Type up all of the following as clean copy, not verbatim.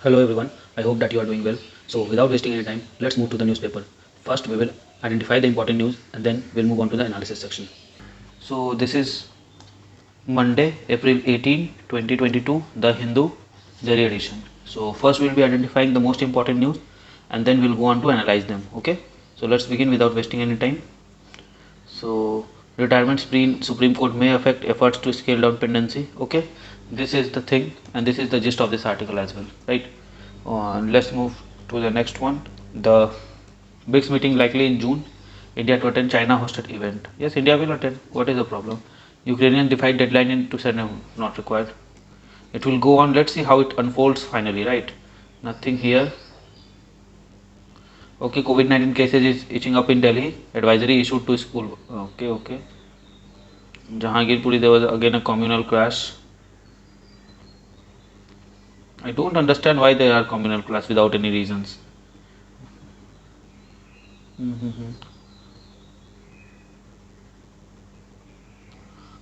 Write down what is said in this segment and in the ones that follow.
Hello everyone, I hope that you are doing well. So without wasting any time, let's move to the newspaper. First we will identify the important news and then we'll move on to the analysis section. So this is Monday, April 18, 2022, the Hindu Jari edition. So first we'll be identifying the most important news and then we'll go on to analyze them. Okay, so let's begin without wasting any time. So retirement Supreme Court may affect efforts to scale down pendency. Okay, this is the thing and this is the gist of this article as well, right? Let's move to the next one. The BRICS meeting likely in June. India to attend China hosted event. Yes, India will attend. What is the problem? Ukrainian defied deadline in 2 not required. It will go on. Let's see how it unfolds finally, right? Nothing here. Okay, COVID-19 cases is itching up in Delhi. Advisory issued to school. Okay. Jahangirpuri, there was again a communal crash. I don't understand why there are communal crash without any reasons.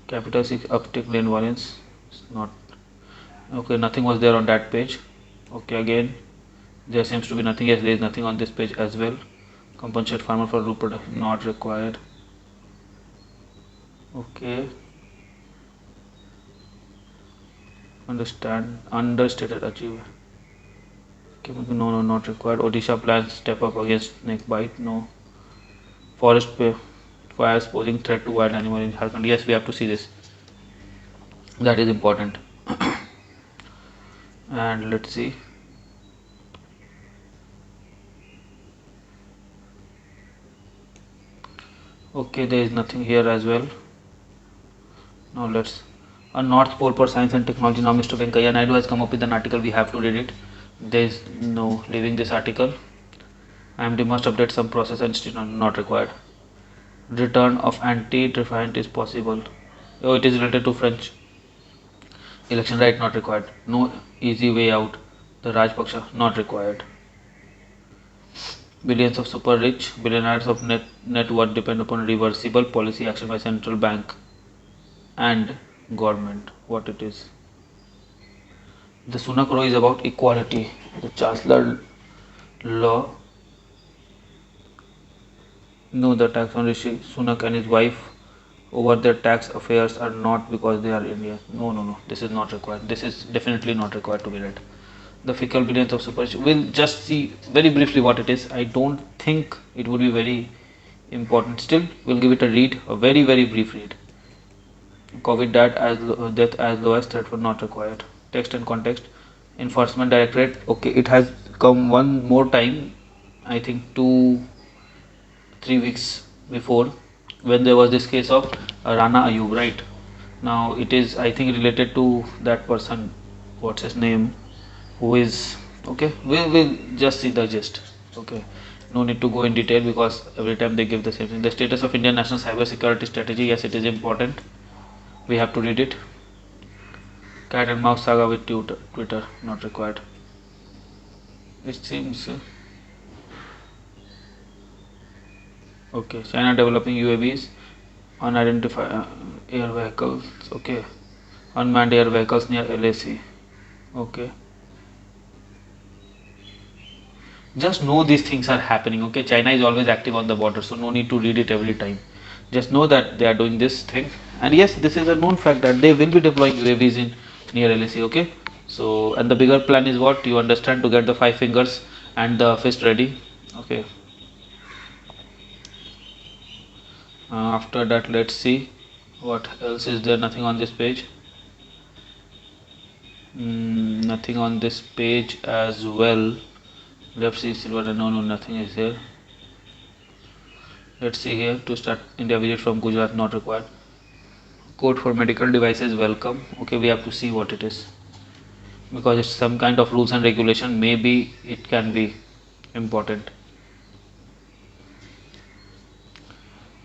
Capital 6 uptick lane violence. It's not okay. Nothing was there on that page. Okay, again there seems to be nothing. Yes, there is nothing on this page as well. Compensate farmer for root production not required. Okay. Understand understated achieve. Okay, no, not required. Odisha plans step up against snake bite. No. Forest fires posing threat to wild animal in Jharkhand. Yes, we have to see this. That is important. And let's see. Okay, there is nothing here as well. Now let's a North Pole for Science and Technology. Now Mr. Venkaiah Naidu has come up with an article. We have to read it. There is no leaving this article. IMD must update some process and still not required. Return of anti-defiant is possible. Oh, it is related to French election, right? Not required. No easy way out. The Rajpaksha not required. Billions of super rich billionaires of net worth depend upon reversible policy action by central bank and government. What it is? The Sunak law is about equality. The Chancellor law. No, the tax on Rishi Sunak and his wife over their tax affairs are not because they are Indian. No. This is not required. This is definitely not required to be read. The fickle billions of super. We'll just see very briefly what it is. I don't think it would be very important. Still, we'll give it a read. A very brief read. COVID death as low as threat for not required. Text and context. Enforcement Directorate. Okay, it has come one more time. I think 2-3 weeks before, when there was this case of Rana Ayub, right? Now it is, I think, related to that person. What's his name? Who is okay? We'll just see the gist. Okay, no need to go in detail because every time they give the same thing. The status of Indian national cyber security strategy. Yes, it is important. We have to read it. Cat and mouse saga with Twitter not required. It seems okay. China developing UAVs, unidentified air vehicles. Okay, unmanned air vehicles near LAC. Okay, just know these things are happening. Okay, China is always active on the border, so no need to read it every time. Just know that they are doing this thing, and yes, this is a known fact that they will be deploying UAVs in near LAC. Okay, so and the bigger plan is what you understand, to get the 5 fingers and the fist ready. Okay, after that let's see what else is there. Nothing on this page. Nothing on this page as well. Let's see silver. No, nothing is here. Let's see here. To start India visit from Gujarat not required. Code for medical devices welcome. Okay, we have to see what it is because it's some kind of rules and regulation. Maybe it can be important.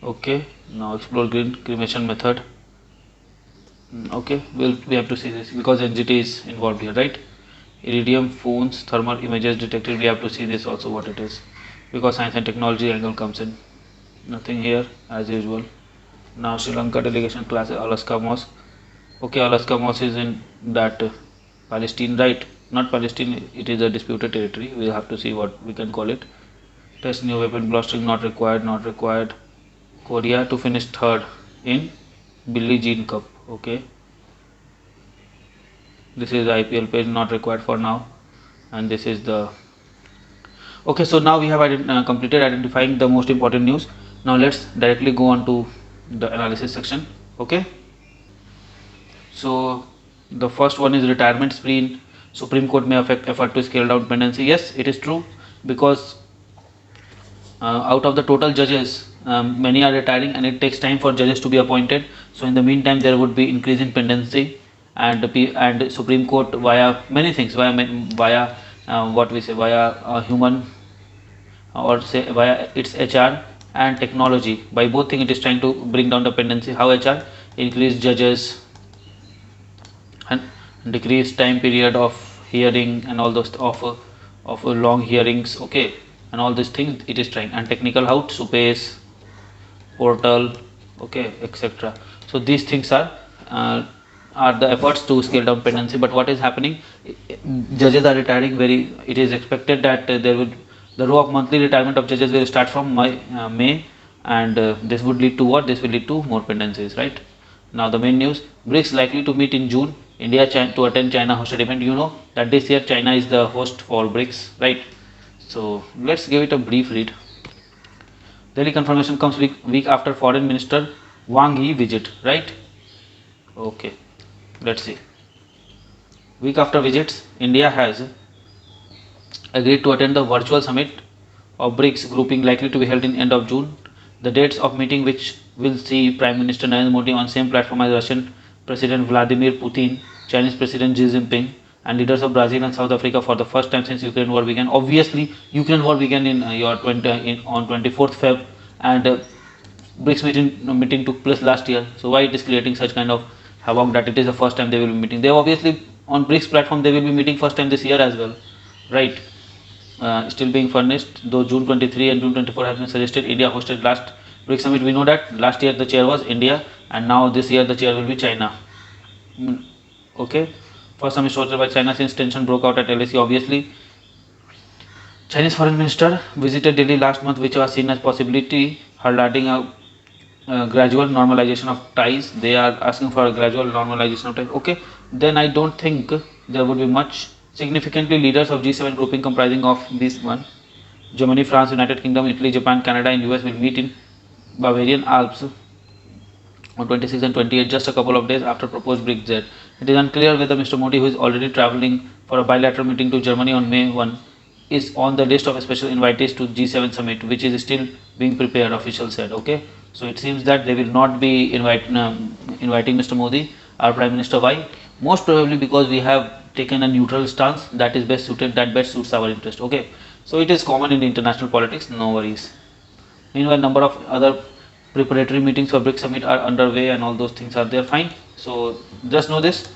Okay, now explore green cremation method. Okay, we have to see this because NGT is involved here, right? Iridium phones thermal images detected. We have to see this also what it is because science and technology angle comes in. Nothing here as usual. Now Sri Lanka delegation class Alaska Mosque. Okay, Alaska Mosque is in that Palestine, right? not Palestine, it is a disputed territory. We'll have to see what we can call it. Test new weapon blastering, not required, not required. Korea to finish third in Billie Jean Cup. Okay, this is the IPL page, not required for now, and this is the. Okay, so now we have completed identifying the most important news. Now let's directly go on to the analysis section. Okay, so the first one is retirement spree in Supreme Court may affect effort to scale down dependency. Yes, it is true, because out of the total judges, many are retiring and it takes time for judges to be appointed. So in the meantime there would be increase in pendency, and Supreme Court via many things, via what we say, via human, or say via its HR and technology. By both things it is trying to bring down dependency. How HR? Increase judges and decrease time period of hearing and all those of long hearings. Okay, and all these things it is trying, and technical how to pace portal, okay, etc. So these things are the efforts to scale down dependency. But what is happening, judges are retiring very, it is expected that there will, the row of monthly retirement of judges will start from May, and this would lead to what? This will lead to more dependencies, right? Now the main news, BRICS likely to meet in June, India to attend China hosted event. You know that this year China is the host for BRICS, right? So let's give it a brief read. Delhi confirmation comes week after Foreign Minister Wang Yi visit, right? Okay, let's see. Week after visits, India has agreed to attend the virtual summit of BRICS grouping likely to be held in end of June. The dates of meeting, which will see Prime Minister Narendra Modi on same platform as Russian President Vladimir Putin, Chinese President Xi Jinping, and leaders of Brazil and South Africa for the first time since Ukraine war began. Obviously, Ukraine war began in on 24th Feb, and BRICS meeting took place last year. So why it is creating such kind of havoc that it is the first time they will be meeting? They obviously on BRICS platform they will be meeting first time this year as well, right? Still being furnished, though June 23 and June 24 has been suggested. India hosted last BRICS summit. We know that last year the chair was India, and now this year the chair will be China. Okay, first summit hosted by China since tension broke out at LAC. Obviously, Chinese foreign minister visited Delhi last month, which was seen as possibility, highlighting a gradual normalization of ties. They are asking for a gradual normalization of ties. Okay, then I don't think there would be much. Significantly, leaders of G7 grouping comprising of this one, Germany, France, United Kingdom, Italy, Japan, Canada and US will meet in Bavarian Alps on 26 and 28, just a couple of days after proposed BRICS. It is unclear whether Mr. Modi, who is already travelling for a bilateral meeting to Germany on May 1, is on the list of special invitees to G7 summit, which is still being prepared, official said. Okay, so it seems that they will not be inviting Mr. Modi, our Prime Minister. Why? Most probably because we have taken a neutral stance that is best suited, that best suits our interest. Okay, so it is common in the international politics, no worries. Meanwhile, number of other preparatory meetings for BRICS summit are underway and all those things are there. Fine, so just know this,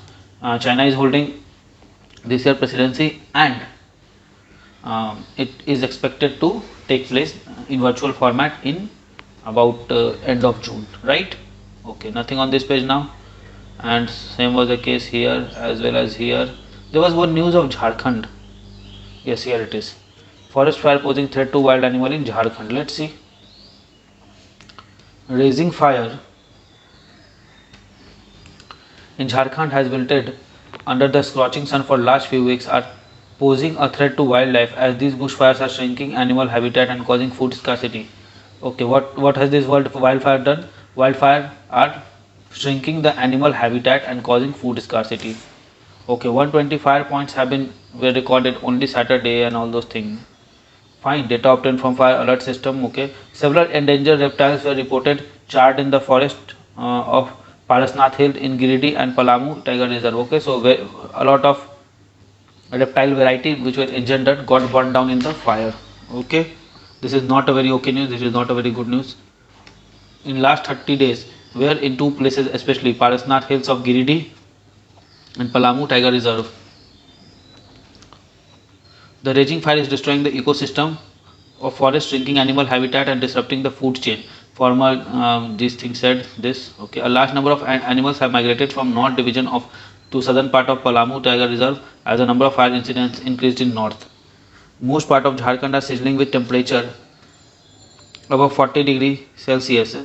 China is holding this year presidency, and it is expected to take place in virtual format in about end of June, right? Okay, nothing on this page now, and same was the case here as well as here. There was one news of Jharkhand. Yes, here it is. Forest fire posing threat to wild animal in Jharkhand. Let's see. Raising fire in Jharkhand has wilted under the scorching sun for last few weeks are posing a threat to wildlife, as these bushfires are shrinking animal habitat and causing food scarcity. Okay, what has this wildfire done? Wildfire are shrinking the animal habitat and causing food scarcity. Okay, 120 fire points were recorded only Saturday and all those things. Fine, data obtained from fire alert system. Okay, several endangered reptiles were reported charred in the forest of Parasnath Hill in Giridih and Palamu Tiger Reserve. Okay, so a lot of reptile variety which were engendered got burned down in the fire. Okay, this is not a very okay news. This is not a very good news. In last 30 days, where in two places, especially Parasnath Hills of Giridih and Palamu Tiger Reserve, the raging fire is destroying the ecosystem of forest, shrinking animal habitat and disrupting the food chain. Former these things said this. Okay, a large number of animals have migrated from North Division of to southern part of Palamu Tiger Reserve as the number of fire incidents increased in north. Most part of Jharkhand are sizzling with temperature above 40 degree Celsius,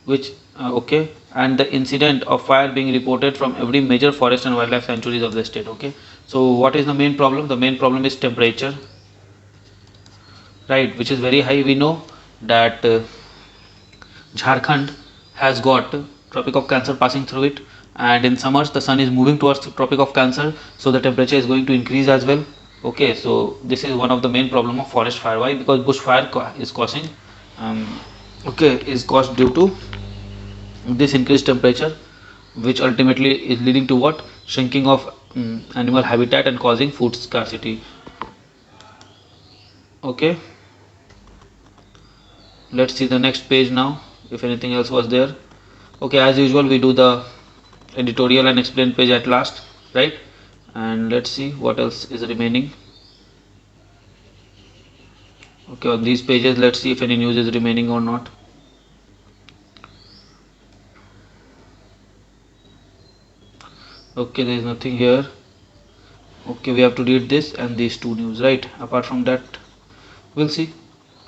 which okay, and the incident of fire being reported from every major forest and wildlife sanctuaries of the state. Okay, so what is the main problem? The main problem is temperature, right, which is very high. We know that Jharkhand has got Tropic of Cancer passing through it, and in summers the sun is moving towards the Tropic of Cancer, so the temperature is going to increase as well. Okay, so this is one of the main problem of forest fire. Why? Because bush fire is causing is caused due to this increased temperature, which ultimately is leading to what? Shrinking of animal habitat and causing food scarcity. Okay, let's see the next page now, if anything else was there. Okay, as usual we do the editorial and explain page at last, right? And let's see what else is remaining. Okay, on these pages let's see if any news is remaining or not. Okay, there is nothing here. Okay, we have to read this and these two news, right? Apart from that, we'll see.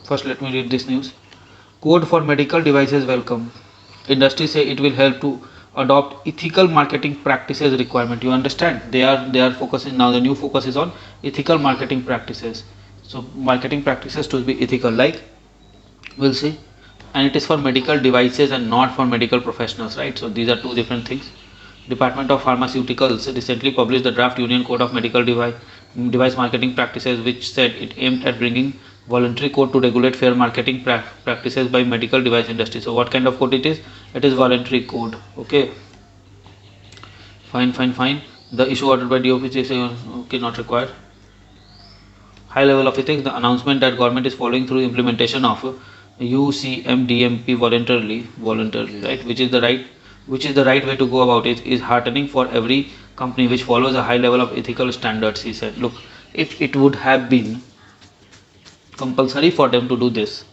First let me read this news. Code for medical devices welcome. Industry say it will help to adopt ethical marketing practices requirement. You understand? They are focusing now. The new focus is on ethical marketing practices. So marketing practices to be ethical, like we'll see. And it is for medical devices and not for medical professionals, right? So these are two different things. Department of Pharmaceuticals recently published the draft Union Code of Medical Device Marketing Practices, which said it aimed at bringing voluntary code to regulate fair marketing practices by medical device industry. So what kind of code it is? It is voluntary code. Okay, fine. The issue ordered by DOPC is okay, not required. High level of ethics. The announcement that government is following through implementation of UCMDMP voluntarily, right, which is the right way to go about it, is heartening for every company which follows a high level of ethical standards. He said, look, if it would have been compulsory for them to do this,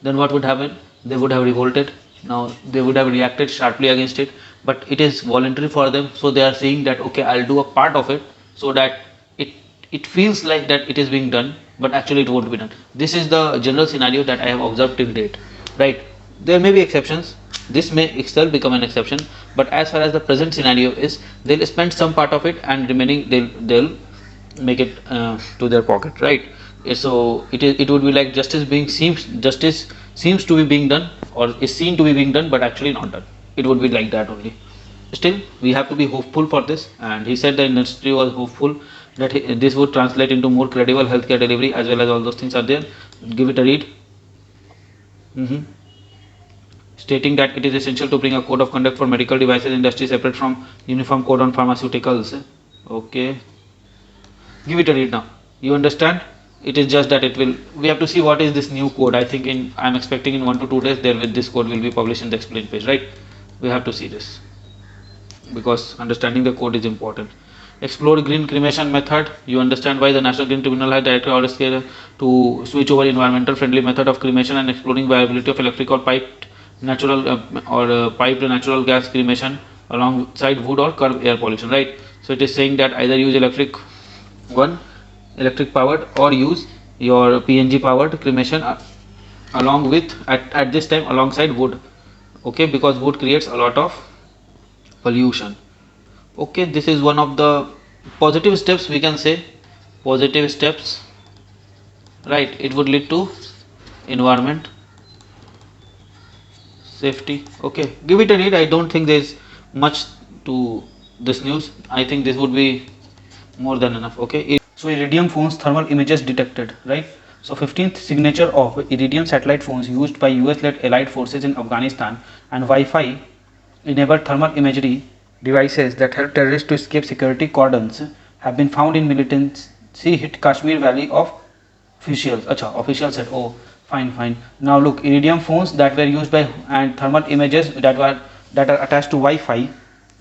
then what would happen? They would have revolted. Now they would have reacted sharply against it, but it is voluntary for them, so they are saying that okay, I'll do a part of it, so that it feels like that it is being done, but actually it won't be done. This is the general scenario that I have observed till date, right? There may be exceptions, this may itself become an exception, but as far as the present scenario is, they'll spend some part of it and remaining they'll make it to their pocket, right? So it would be like justice seems to be being done, or is seen to be being done, but actually not done. It would be like that only. Still we have to be hopeful for this, and he said the industry was hopeful that this would translate into more credible healthcare delivery, as well as all those things are there. Give it a read. Stating that it is essential to bring a code of conduct for medical devices industry separate from uniform code on pharmaceuticals. Okay, give it a read now. You understand? It is just that we have to see what is this new code. I'm expecting in 1 to 2 days this code will be published in the explain page, right? We have to see this, because understanding the code is important. Explore green cremation method. You understand why the National Green Tribunal has directed orders to switch over environmental friendly method of cremation and exploring viability of electric or piped natural piped natural gas cremation alongside wood or curb air pollution, right? So it is saying that either use electric powered, or use your PNG powered cremation along with at this time alongside wood. Okay, because wood creates a lot of pollution. Okay, this is one of the positive steps, we can say. Positive steps, right? It would lead to environment safety. Okay, give it a read. I don't think there is much to this news. I think this would be more than enough. Okay, so iridium phones thermal images detected, right? So 15th signature of iridium satellite phones used by US-led allied forces in Afghanistan and Wi-Fi enabled thermal imagery devices that help terrorists to escape security cordons have been found in militancy hit Kashmir Valley of officials. Officials said, oh, fine. Now look, iridium phones that were used by and thermal images that are attached to Wi-Fi,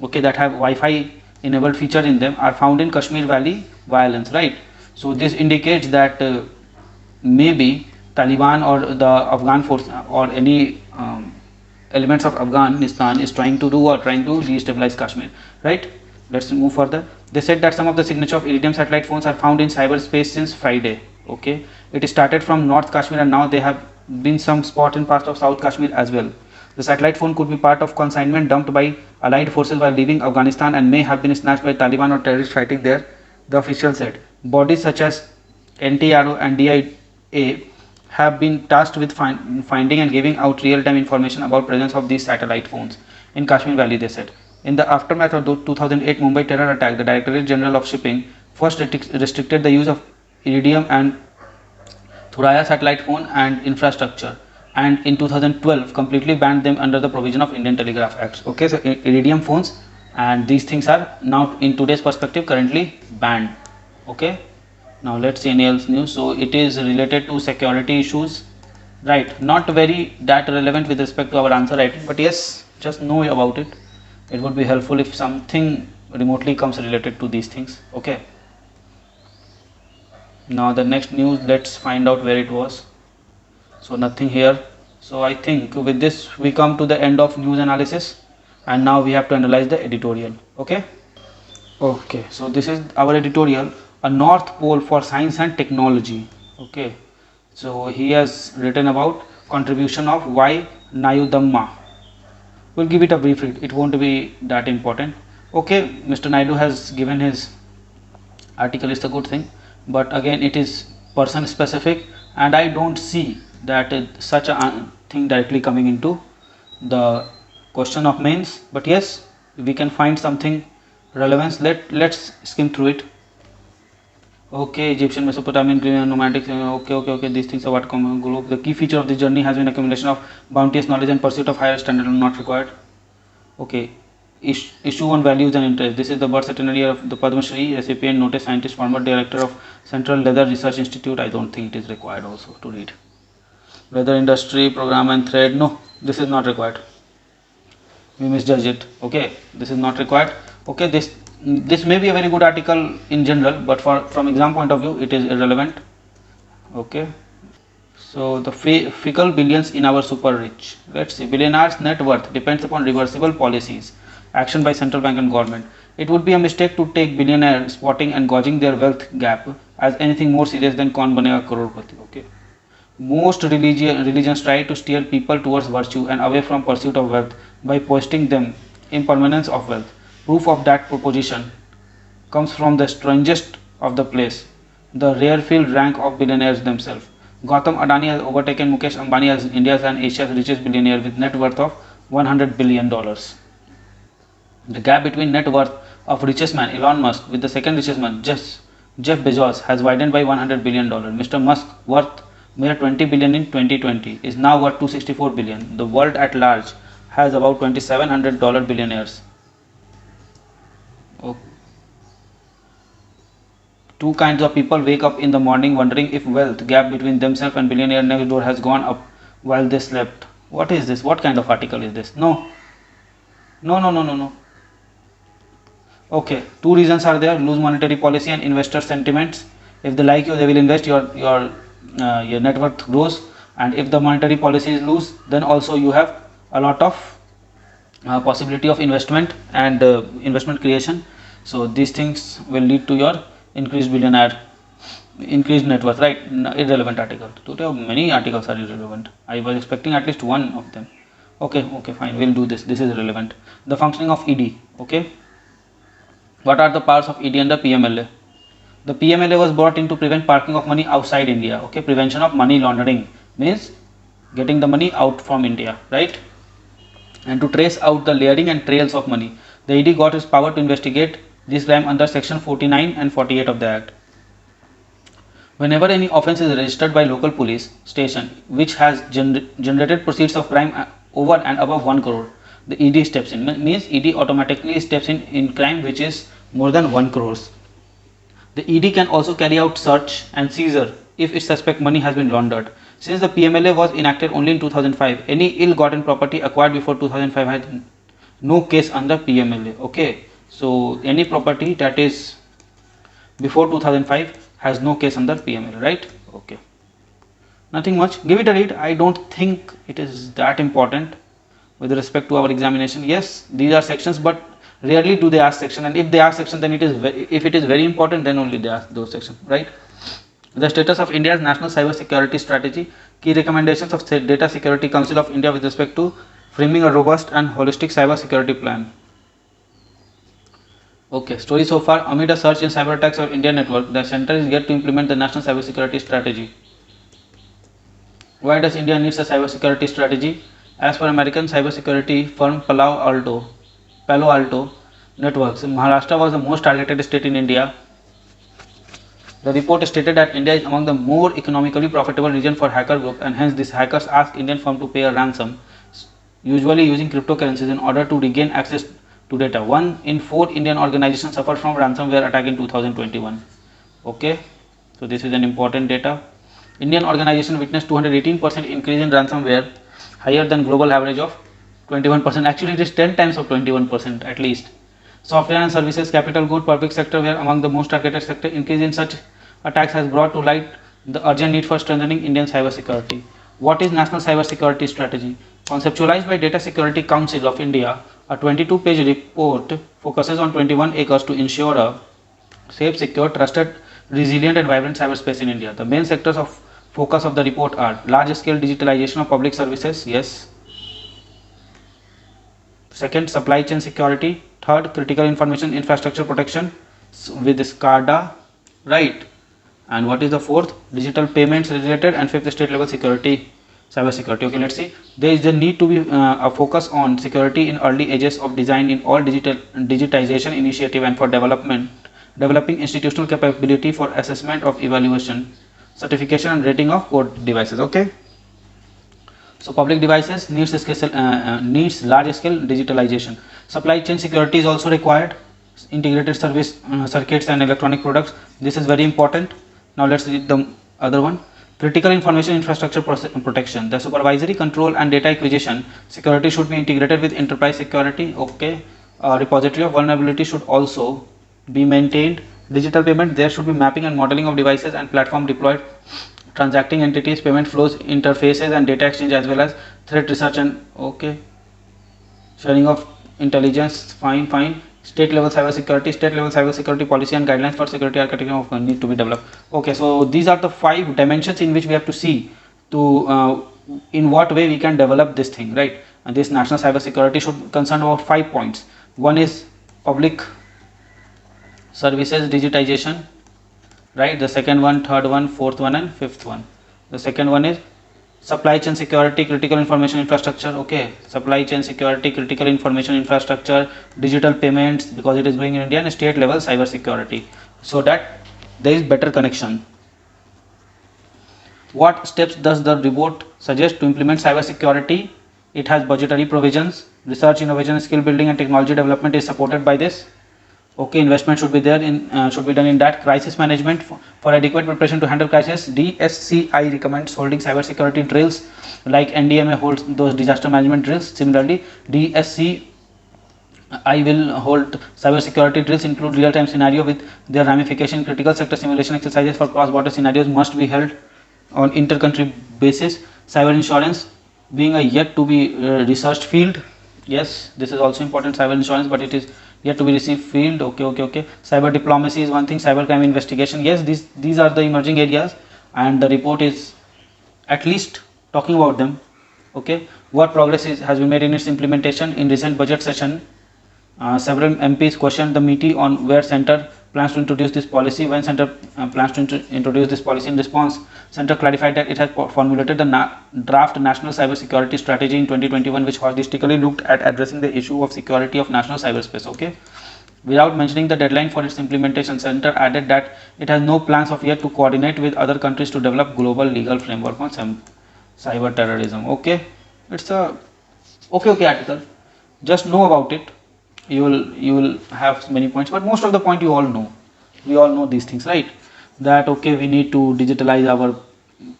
okay, that have Wi-Fi enabled feature in them, are found in Kashmir Valley violence, right? So this indicates that maybe Taliban or the Afghan force or any elements of Afghanistan is trying to destabilize Kashmir, right? Let's move further. They said that some of the signature of Iridium satellite phones are found in cyberspace since Friday. Okay, it started from North Kashmir and now they have been some spot in parts of South Kashmir as well. The satellite phone could be part of consignment dumped by allied forces while leaving Afghanistan and may have been snatched by Taliban or terrorists fighting there, the official said. Bodies such as NTRO and DIA have been tasked with finding and giving out real-time information about presence of these satellite phones in Kashmir Valley, they said. In the aftermath of the 2008 Mumbai terror attack, the Directorate General of Shipping first restricted the use of Iridium and Thuraya satellite phone and infrastructure, and in 2012 completely banned them under the provision of Indian Telegraph Acts. Okay, so Iridium phones and these things are now in today's perspective currently banned. Okay, now let's see any else news. So it is related to security issues, right? Not very that relevant with respect to our answer writing, but yes, just know about it. It would be helpful if something remotely comes related to these things. Okay, now the next news, let's find out where it was. So nothing here. So I think with this we come to the end of news analysis, and now we have to analyze the editorial. Okay, so this is our editorial, a North Pole for science and technology. Okay, so he has written about contribution of Y Nayudamma. We'll give it a brief read, it won't be that important. Okay, Mr. Naidu has given his article, is a good thing, but again it is person specific and I don't see that such a thing directly coming into the question of mains, but yes, we can find something relevance. Let's skim through it. Okay, Egyptian, Mesopotamian, Green, Nomadic. Okay. These things are what common group. The key feature of this journey has been accumulation of bounteous knowledge and pursuit of higher standard not required. Okay, issue on values and interest. This is the birth centenary of the Padma Shri recipient, noted scientist, former director of Central Leather Research Institute. I don't think it is required also to read. Leather industry program and thread. No, this is not required. We misjudged it. Okay, this is not required. Okay, this may be a very good article in general, but from exam point of view it is irrelevant. Okay, so the fickle billions in our super rich. Let's see. Billionaires net worth depends upon reversible policies, action by central bank and government. It would be a mistake to take billionaire spotting and gauging their wealth gap as anything more serious than kaun banega crorepati. Okay, most religions try to steer people towards virtue and away from pursuit of wealth by posting them impermanence of wealth. Proof of that proposition comes from the strangest of the place, the rarefield rank of billionaires themselves. Gautam Adani has overtaken Mukesh Ambani as India's and Asia's richest billionaire with net worth of $100 billion. The gap between net worth of richest man Elon Musk with the second richest man Jeff Bezos has widened by $100 billion. Mr. Musk, worth mere $20 billion in 2020, is now worth $264 billion. The world at large has about $2,700 billionaires. Oh. Two kinds of people wake up in the morning wondering if wealth gap between themselves and billionaire next door has gone up while they slept. What is this? What kind of article is this? No. Okay, two reasons are there: loose monetary policy and investor sentiments. If they like you, they will invest. Your net worth grows, and if the monetary policy is loose, then also you have a lot of possibility of investment and investment creation. So these things will lead to your increased net worth, right? Irrelevant article. Today many articles are irrelevant. I was expecting at least one of them. Okay, fine, we'll do this. This is relevant. The functioning of ED. Okay, what are the powers of ED under PMLA? The PMLA was brought in to prevent parking of money outside India. Okay, prevention of money laundering means getting the money out from India, right? And to trace out the layering and trails of money. The ED got its power to investigate this crime under section 49 and 48 of the Act. Whenever any offence is registered by local police station which has generated proceeds of crime over and above 1 crore, the ED steps in. Means ED automatically steps in crime which is more than 1 crores. The ED can also carry out search and seizure if its suspect money has been laundered. Since the PMLA was enacted only in 2005, any ill-gotten property acquired before 2005 had no case under PMLA. Okay, so any property that is before 2005 has no case under PMLA, right? Okay, nothing much. Give it a read. I don't think it is that important with respect to our examination. Yes, these are sections, but Rarely do they ask section, and if they ask section, then it is if it is very important, then only they ask those section, right? The status of India's national cyber security strategy, key recommendations of Data Security Council of India with respect to framing a robust and holistic cyber security plan. Okay, story so far. Amid a surge in cyber attacks on India network, the center is yet to implement the national cyber security strategy. Why does India needs a cyber security strategy? As per American cyber security firm Palo Alto Networks, Maharashtra was the most targeted state in India. The report stated that India is among the more economically profitable region for hacker group, and hence these hackers ask Indian firm to pay a ransom, usually using cryptocurrencies, in order to regain access to data. 1 in 4 Indian organizations suffered from ransomware attack in 2021. Okay, so this is an important data. Indian organization witnessed 218% increase in ransomware, higher than global average of 21%. Actually, it is 10 times of 21% at least. Software and services, capital good, public sector were among the most targeted sector. Increase in such attacks has brought to light the urgent need for strengthening Indian cyber security. What is National Cyber Security Strategy? Conceptualized by Data Security Council of India, a 22-page report focuses on 21 acres to ensure a safe, secure, trusted, resilient and vibrant cyberspace in India. The main sectors of focus of the report are large-scale digitalization of public services, yes. Second, supply chain security. Third, critical information infrastructure protection with SCADA, right? And what is the fourth? Digital payments related. And fifth, state level security, cyber security. Okay, let's see. There is a need to be a focus on security in early ages of design in all digitization initiative, and for developing institutional capability for assessment of evaluation, certification and rating of code devices. Okay. So public devices needs large scale digitalization. Supply chain security is also required. Integrated service circuits and electronic products. This is very important. Now let's read the other one. Critical information infrastructure protection. The supervisory control and data acquisition security should be integrated with enterprise security. Okay. Repository of vulnerability should also be maintained. Digital payment, there should be mapping and modeling of devices and platform deployed. Transacting entities, payment flows, interfaces and data exchange, as well as threat research and okay, sharing of intelligence. Fine. State level cyber security policy and guidelines for security architecture need to be developed. Okay, so these are the 5 dimensions in which we have to see to in what way we can develop this thing, right? And this national cyber security should concern about 5 points. One is public services digitization, right? The second one, third one, fourth one and fifth one. The second one is supply chain security, critical information infrastructure. Okay, supply chain security, critical information infrastructure, digital payments because it is going in India, and state level cyber security, so that there is better connection. What steps does the report suggest to implement cyber security? It has budgetary provisions. Research, innovation, skill building and technology development is supported by this. Okay, investment should be there in should be done in that. Crisis management, for adequate preparation to handle crisis, DSCI recommends holding cyber security drills like NDMA holds those disaster management drills. Similarly, DSCI will hold cyber security drills, include real time scenario with their ramification. Critical sector simulation exercises for cross border scenarios must be held on inter-country basis. Cyber insurance being a yet to be researched field. Yes, this is also important, cyber insurance, but it is yet to be received field. Okay. Cyber diplomacy is one thing. Cyber crime investigation. Yes, these are the emerging areas, and the report is at least talking about them. Okay, what progress has been made in its implementation? In recent budget session, several MPs questioned the MITI on where center plans to introduce this policy. When center plans to introduce this policy, in response, center clarified that it has formulated the draft national cyber security strategy in 2021, which holistically looked at addressing the issue of security of national cyberspace. Okay, without mentioning the deadline for its implementation, center added that it has no plans of yet to coordinate with other countries to develop global legal framework on cyber terrorism. Okay, it's a okay article. Just know about it. You will have many points, but most of the point you all know. We all know these things, right? That okay, we need to digitalize our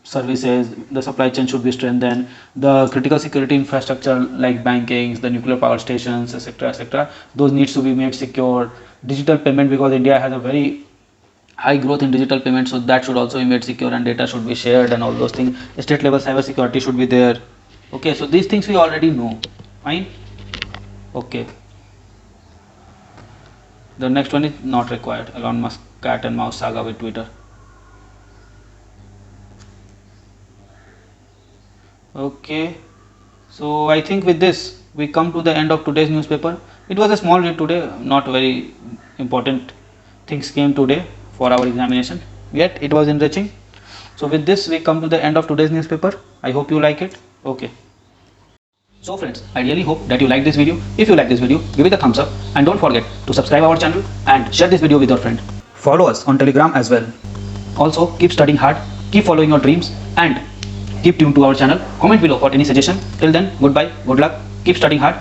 services, the supply chain should be strengthened, the critical security infrastructure like bankings, the nuclear power stations, etc., those needs to be made secure. Digital payment, because India has a very high growth in digital payment, so that should also be made secure, and data should be shared and all those things. State level cyber security should be there. Okay, so these things we already know. Fine. Okay. The next one is not required. Elon Musk cat and mouse saga with Twitter. Okay, so I think with this we come to the end of today's newspaper. It was a small read today, not very important things came today for our examination, yet it was enriching. So with this we come to the end of today's newspaper. I hope you like it. Okay. So friends, I really hope that you like this video. If you like this video, give it a thumbs up and don't forget to subscribe our channel and share this video with your friend. Follow us on Telegram as well. Also keep studying hard, keep following your dreams and keep tuned to our channel. Comment below for any suggestion. Till then, goodbye, good luck, keep studying hard.